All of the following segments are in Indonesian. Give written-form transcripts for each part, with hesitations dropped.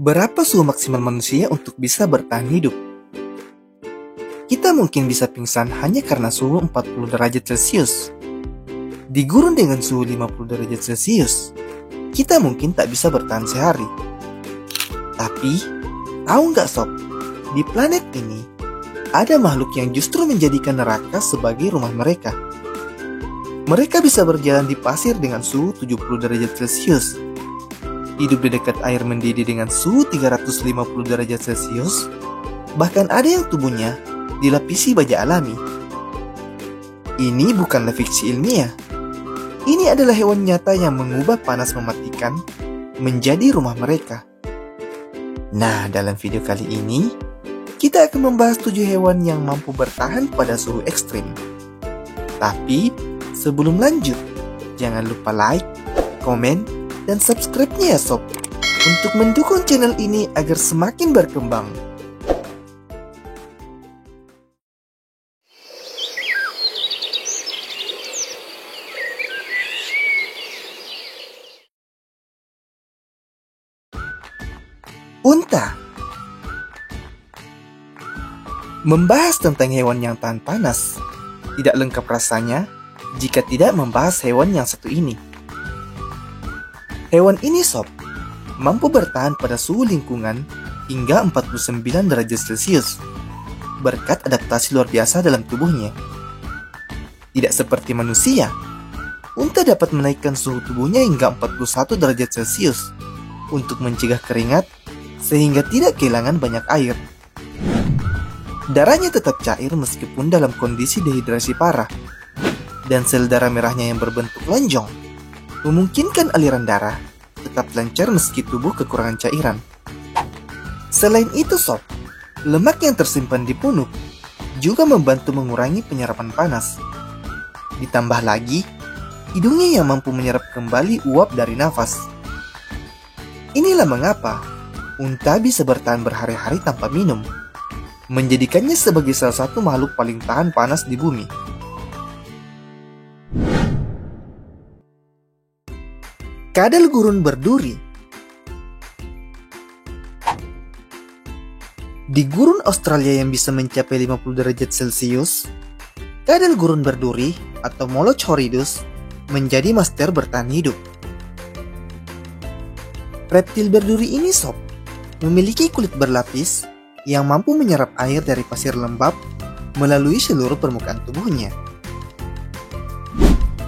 Berapa suhu maksimal manusia untuk bisa bertahan hidup? Kita mungkin bisa pingsan hanya karena suhu 40 derajat Celcius. Di gurun dengan suhu 50 derajat Celcius, kita mungkin tak bisa bertahan sehari. Tapi, tahu nggak sob, di planet ini, ada makhluk yang justru menjadikan neraka sebagai rumah mereka. Mereka bisa berjalan di pasir dengan suhu 70 derajat Celcius, hidup di dekat air mendidih dengan suhu 350 derajat Celcius, bahkan ada yang tubuhnya dilapisi baja alami. Ini bukanlah fiksi ilmiah. Ini adalah hewan nyata yang mengubah panas mematikan menjadi rumah mereka. Nah, dalam video kali ini, kita akan membahas 7 hewan yang mampu bertahan pada suhu ekstrim. Tapi, sebelum lanjut, jangan lupa like, komen, dan subscribe-nya ya sob, untuk mendukung channel ini agar semakin berkembang. Unta. Membahas tentang hewan yang tahan panas tidak lengkap rasanya jika tidak membahas hewan yang satu ini. Hewan ini sob, mampu bertahan pada suhu lingkungan hingga 49 derajat Celcius berkat adaptasi luar biasa dalam tubuhnya. Tidak seperti manusia, unta dapat menaikkan suhu tubuhnya hingga 41 derajat Celcius untuk mencegah keringat sehingga tidak kehilangan banyak air. Darahnya tetap cair meskipun dalam kondisi dehidrasi parah, dan sel darah merahnya yang berbentuk lonjong memungkinkan aliran darah tetap lancar meski tubuh kekurangan cairan. Selain itu sob, lemak yang tersimpan di punuk juga membantu mengurangi penyerapan panas. Ditambah lagi, hidungnya yang mampu menyerap kembali uap dari nafas. Inilah mengapa unta bisa bertahan berhari-hari tanpa minum, menjadikannya sebagai salah satu makhluk paling tahan panas di bumi. Kadal gurun berduri. Di gurun Australia yang bisa mencapai 50 derajat Celcius, kadal gurun berduri atau Moloch horridus menjadi master bertahan hidup. Reptil berduri ini sob, memiliki kulit berlapis yang mampu menyerap air dari pasir lembab melalui seluruh permukaan tubuhnya.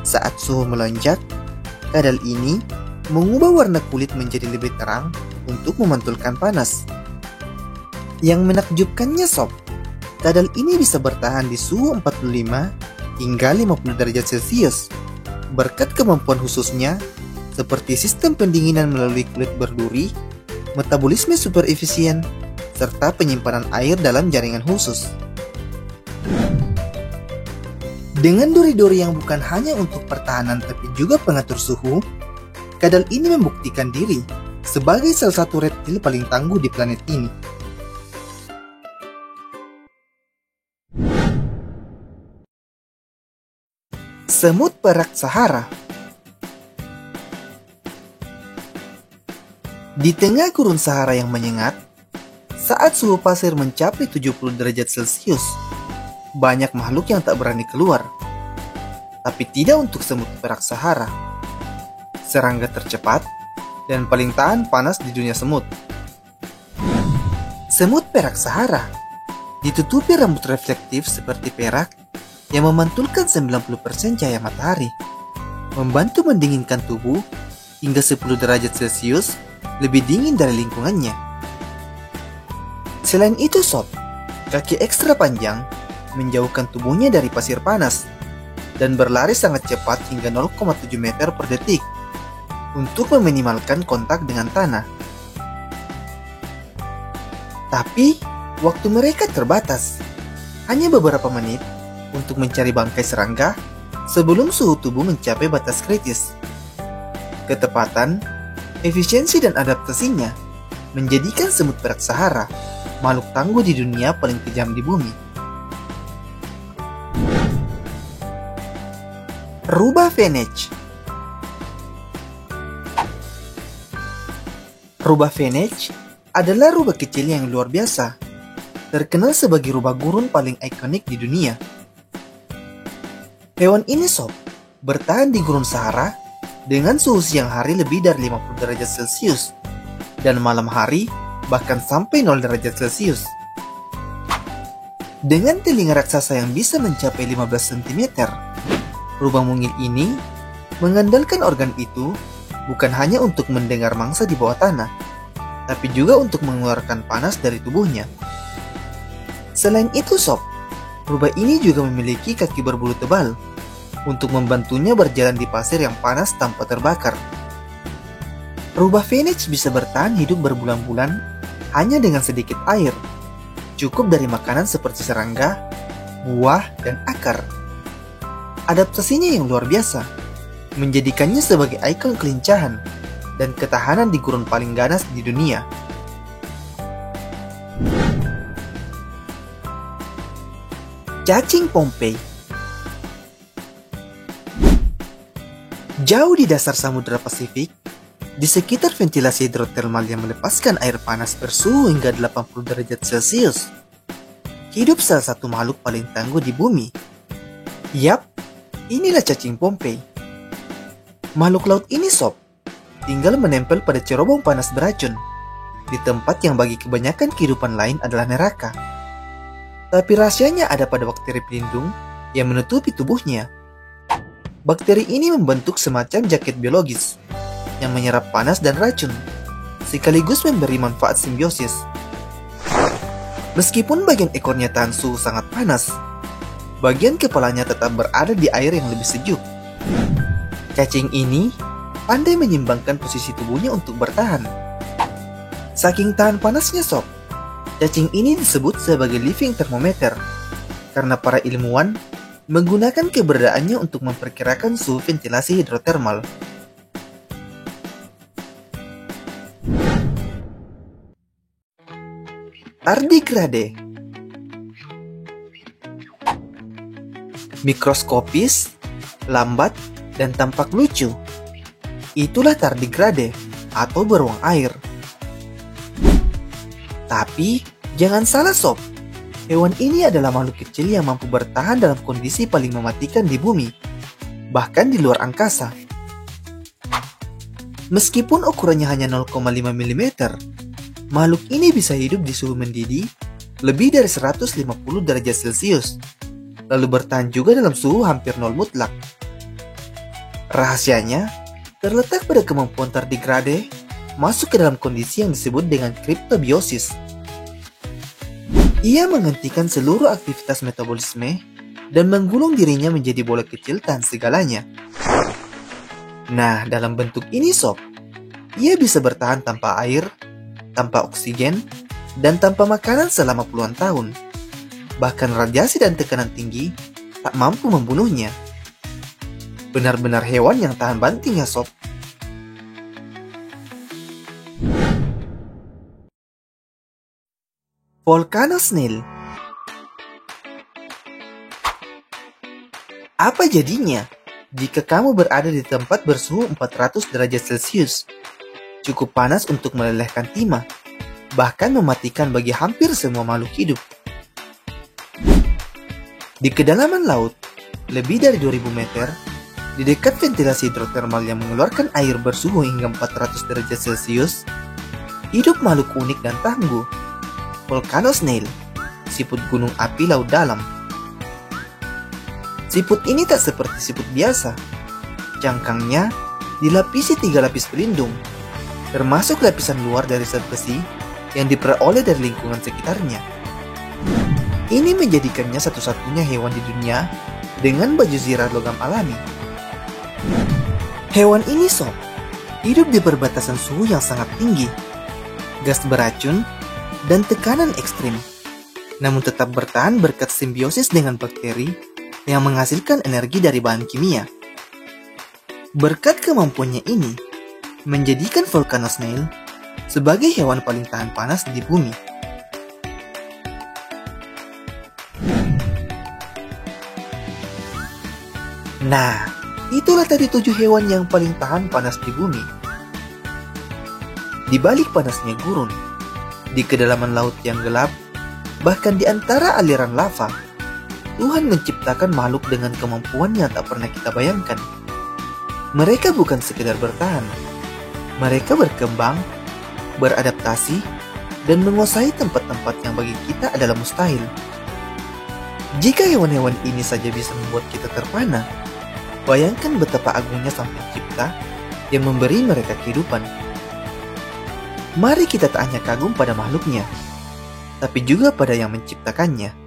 Saat suhu melonjak, kadal ini mengubah warna kulit menjadi lebih terang untuk memantulkan panas. Yang menakjubkannya sob, kadal ini bisa bertahan di suhu 45 hingga 50 derajat Celcius berkat kemampuan khususnya seperti sistem pendinginan melalui kulit berduri, metabolisme super efisien, serta penyimpanan air dalam jaringan khusus. Dengan duri-duri yang bukan hanya untuk pertahanan tapi juga pengatur suhu, kadal ini membuktikan diri sebagai salah satu reptil paling tangguh di planet ini. Semut perak Sahara. Di tengah gurun Sahara yang menyengat, saat suhu pasir mencapai 70 derajat Celcius, banyak makhluk yang tak berani keluar. Tapi tidak untuk semut perak Sahara, serangga tercepat dan paling tahan panas di dunia semut. Semut perak Sahara ditutupi rambut reflektif seperti perak yang memantulkan 90% cahaya matahari, membantu mendinginkan tubuh hingga 10 derajat Celcius lebih dingin dari lingkungannya. Selain itu sob, kaki ekstra panjang menjauhkan tubuhnya dari pasir panas dan berlari sangat cepat hingga 0,7 meter per detik untuk meminimalkan kontak dengan tanah. Tapi, waktu mereka terbatas, hanya beberapa menit untuk mencari bangkai serangga sebelum suhu tubuh mencapai batas kritis. Ketepatan, efisiensi dan adaptasinya menjadikan semut perak Sahara makhluk tangguh di dunia paling kejam di bumi. Rubah Fenech. Rubah Fenech adalah rubah kecil yang luar biasa, terkenal sebagai rubah gurun paling ikonik di dunia. Hewan ini sob, bertahan di gurun Sahara dengan suhu siang hari lebih dari 50 derajat Celcius dan malam hari bahkan sampai 0 derajat Celcius. Dengan telinga raksasa yang bisa mencapai 15 cm, rubah mungil ini mengandalkan organ itu bukan hanya untuk mendengar mangsa di bawah tanah, tapi juga untuk mengeluarkan panas dari tubuhnya. Selain itu sob, rubah ini juga memiliki kaki berbulu tebal untuk membantunya berjalan di pasir yang panas tanpa terbakar. Rubah Phoenix bisa bertahan hidup berbulan-bulan hanya dengan sedikit air, cukup dari makanan seperti serangga, buah, dan akar. Adaptasinya yang luar biasa menjadikannya sebagai ikon kelincahan dan ketahanan di gurun paling ganas di dunia. Cacing Pompei. Jauh di dasar Samudra Pasifik, di sekitar ventilasi hidrotermal yang melepaskan air panas bersuhu hingga 80 derajat Celcius, hidup salah satu makhluk paling tangguh di bumi. Yap, inilah cacing Pompei. Makhluk laut ini sob, tinggal menempel pada cerobong panas beracun, di tempat yang bagi kebanyakan kehidupan lain adalah neraka. Tapi rahasianya ada pada bakteri pelindung yang menutupi tubuhnya. Bakteri ini membentuk semacam jaket biologis yang menyerap panas dan racun, sekaligus memberi manfaat simbiosis. Meskipun bagian ekornya tahan suhu sangat panas, bagian kepalanya tetap berada di air yang lebih sejuk. Cacing ini pandai menyimbangkan posisi tubuhnya untuk bertahan. Saking tahan panasnya sob, cacing ini disebut sebagai living thermometer karena para ilmuwan menggunakan keberadaannya untuk memperkirakan suhu ventilasi hidrotermal. Tardigrade. Mikroskopis, lambat, dan tampak lucu. Itulah tardigrade atau beruang air. Tapi jangan salah sob, hewan ini adalah makhluk kecil yang mampu bertahan dalam kondisi paling mematikan di bumi, bahkan di luar angkasa. Meskipun ukurannya hanya 0,5 mm, makhluk ini bisa hidup di suhu mendidih lebih dari 150 derajat Celcius, lalu bertahan juga dalam suhu hampir nol mutlak. Rahasianya terletak pada kemampuan tardigrade masuk ke dalam kondisi yang disebut dengan kriptobiosis. Ia menghentikan seluruh aktivitas metabolisme dan menggulung dirinya menjadi bola kecil tahan segalanya. Nah, dalam bentuk ini sob, ia bisa bertahan tanpa air, tanpa oksigen, dan tanpa makanan selama puluhan tahun. Bahkan radiasi dan tekanan tinggi tak mampu membunuhnya. Benar-benar hewan yang tahan banting ya sob. Volcano Snail. Apa jadinya jika kamu berada di tempat bersuhu 400 derajat Celcius? Cukup panas untuk melelehkan timah, bahkan mematikan bagi hampir semua makhluk hidup. Di kedalaman laut, lebih dari 2000 meter, di dekat ventilasi hidrotermal yang mengeluarkan air bersuhu hingga 400 derajat Celcius, hidup makhluk unik dan tangguh, Volcano Snail, siput gunung api laut dalam. Siput ini tak seperti siput biasa. Cangkangnya dilapisi 3 lapis pelindung, termasuk lapisan luar dari zat besi yang diperoleh dari lingkungan sekitarnya. Ini menjadikannya satu-satunya hewan di dunia dengan baju zirah logam alami. Hewan ini sob, hidup di perbatasan suhu yang sangat tinggi, gas beracun, dan tekanan ekstrim, namun tetap bertahan berkat simbiosis dengan bakteri yang menghasilkan energi dari bahan kimia. Berkat kemampuannya ini, menjadikan Volcano Snail sebagai hewan paling tahan panas di bumi. Nah, itulah tadi 7 hewan yang paling tahan panas di bumi. Di balik panasnya gurun, Di kedalaman laut yang gelap, bahkan di antara aliran lava, Tuhan menciptakan makhluk dengan kemampuan yang tak pernah kita bayangkan. Mereka bukan sekedar bertahan, mereka berkembang, beradaptasi, dan menguasai tempat-tempat yang bagi kita adalah mustahil. Jika hewan-hewan ini saja bisa membuat kita terpana, bayangkan betapa agungnya Sang Pencipta yang memberi mereka kehidupan. Mari kita tak hanya kagum pada makhluknya, tapi juga pada yang menciptakannya.